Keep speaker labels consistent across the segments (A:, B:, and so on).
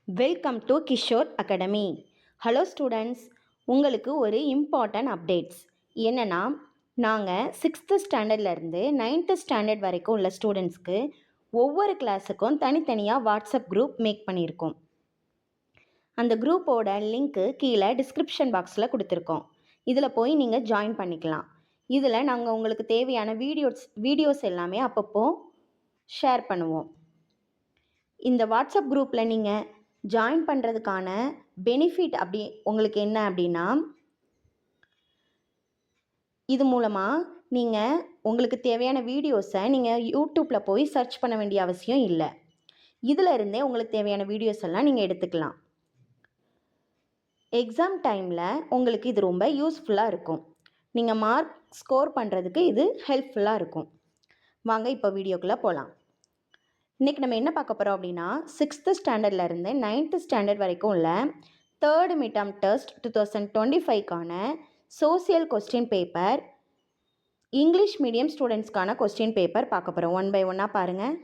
A: Welcome to Kishore academy. Hello students, உங்களுக்கு ஒரு important updates என்னென்னா, நாங்கள் 6th ஸ்டாண்டர்ட்லேருந்து 9th ஸ்டாண்டர்ட் வரைக்கும் உள்ள ஸ்டூடெண்ட்ஸ்க்கு ஒவ்வொரு கிளாஸுக்கும் தனித்தனியாக வாட்ஸ்அப் குரூப் மேக் பண்ணியிருக்கோம். அந்த குரூப்போட லிங்க்கு கீழே டிஸ்கிரிப்ஷன் பாக்ஸில் கொடுத்துருக்கோம். இதில் போய் நீங்கள் ஜாயின் பண்ணிக்கலாம். இதில் நாங்கள் உங்களுக்கு தேவையான வீடியோஸ் எல்லாமே அப்பப்போ ஷேர் பண்ணுவோம். இந்த வாட்ஸ்அப் குரூப்பில் நீங்கள் ஜாயின் பண்ணுறதுக்கான பெனிஃபிட் உங்களுக்கு என்ன அப்படின்னா, இது மூலமாக நீங்கள் உங்களுக்கு தேவையான வீடியோஸை நீங்கள் யூடியூப்பில் போய் சர்ச் பண்ண வேண்டிய அவசியம் இல்லை. இதில் இருந்தே உங்களுக்கு தேவையான வீடியோஸ் எல்லாம் நீங்கள் எடுத்துக்கலாம். எக்ஸாம் டைமில் உங்களுக்கு இது ரொம்ப யூஸ்ஃபுல்லாக இருக்கும். நீங்கள் மார்க் ஸ்கோர் பண்ணுறதுக்கு இது ஹெல்ப்ஃபுல்லாக இருக்கும். வாங்க இப்போ வீடியோக்குள்ளே போகலாம். இன்றைக்கி நம்ம என்ன பார்க்க போகிறோம் அப்படின்னா, 6th ஸ்டாண்டர்ட்லேருந்து 9th ஸ்டாண்டர்ட் வரைக்கும் உள்ள 3rd மிட்டம் டெஸ்ட் 2025க்கான social question paper, English medium ஸ்டூடெண்ட்ஸ்க்கான கொஸ்டின் பேப்பர் பார்க்க போகிறோம். ஒன் பை ஒன்னாக பாருங்கள்.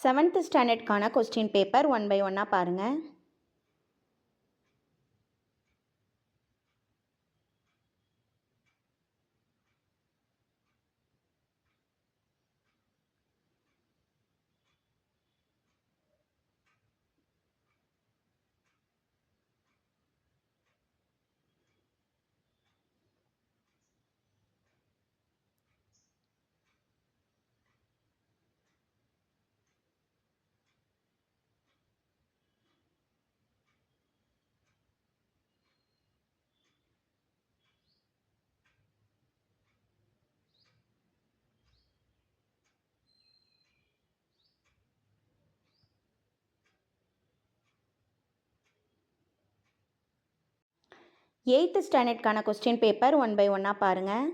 A: செவன்த் ஸ்டாண்டர்ட்கான கொஸ்டின் பேப்பர் ஒன் பை ஒன்னாக பாருங்கள். எயித்து ஸ்டாண்டர்ட்கான கொஸ்டின் பேப்பர் ஒன் பை ஒன்னாக பாருங்கள்.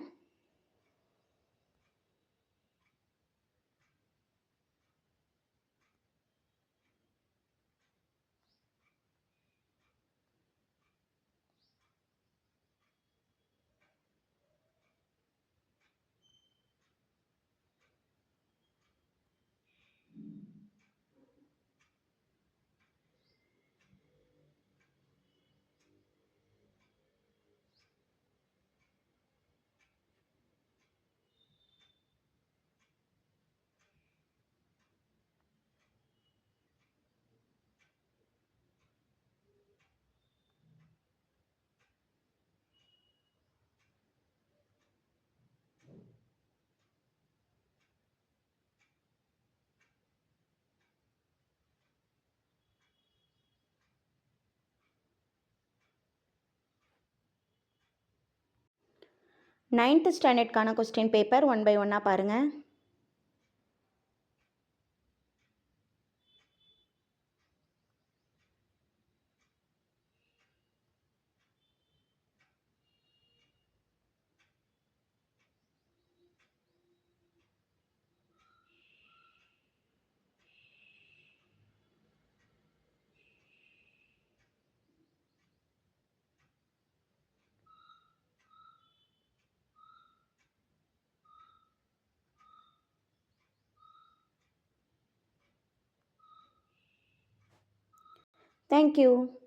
A: நைன்த் ஸ்டாண்டர்ட்கான கொஸ்டின் பேப்பர் ஒன் பை ஒன்னாக பாருங்கள். Thank you.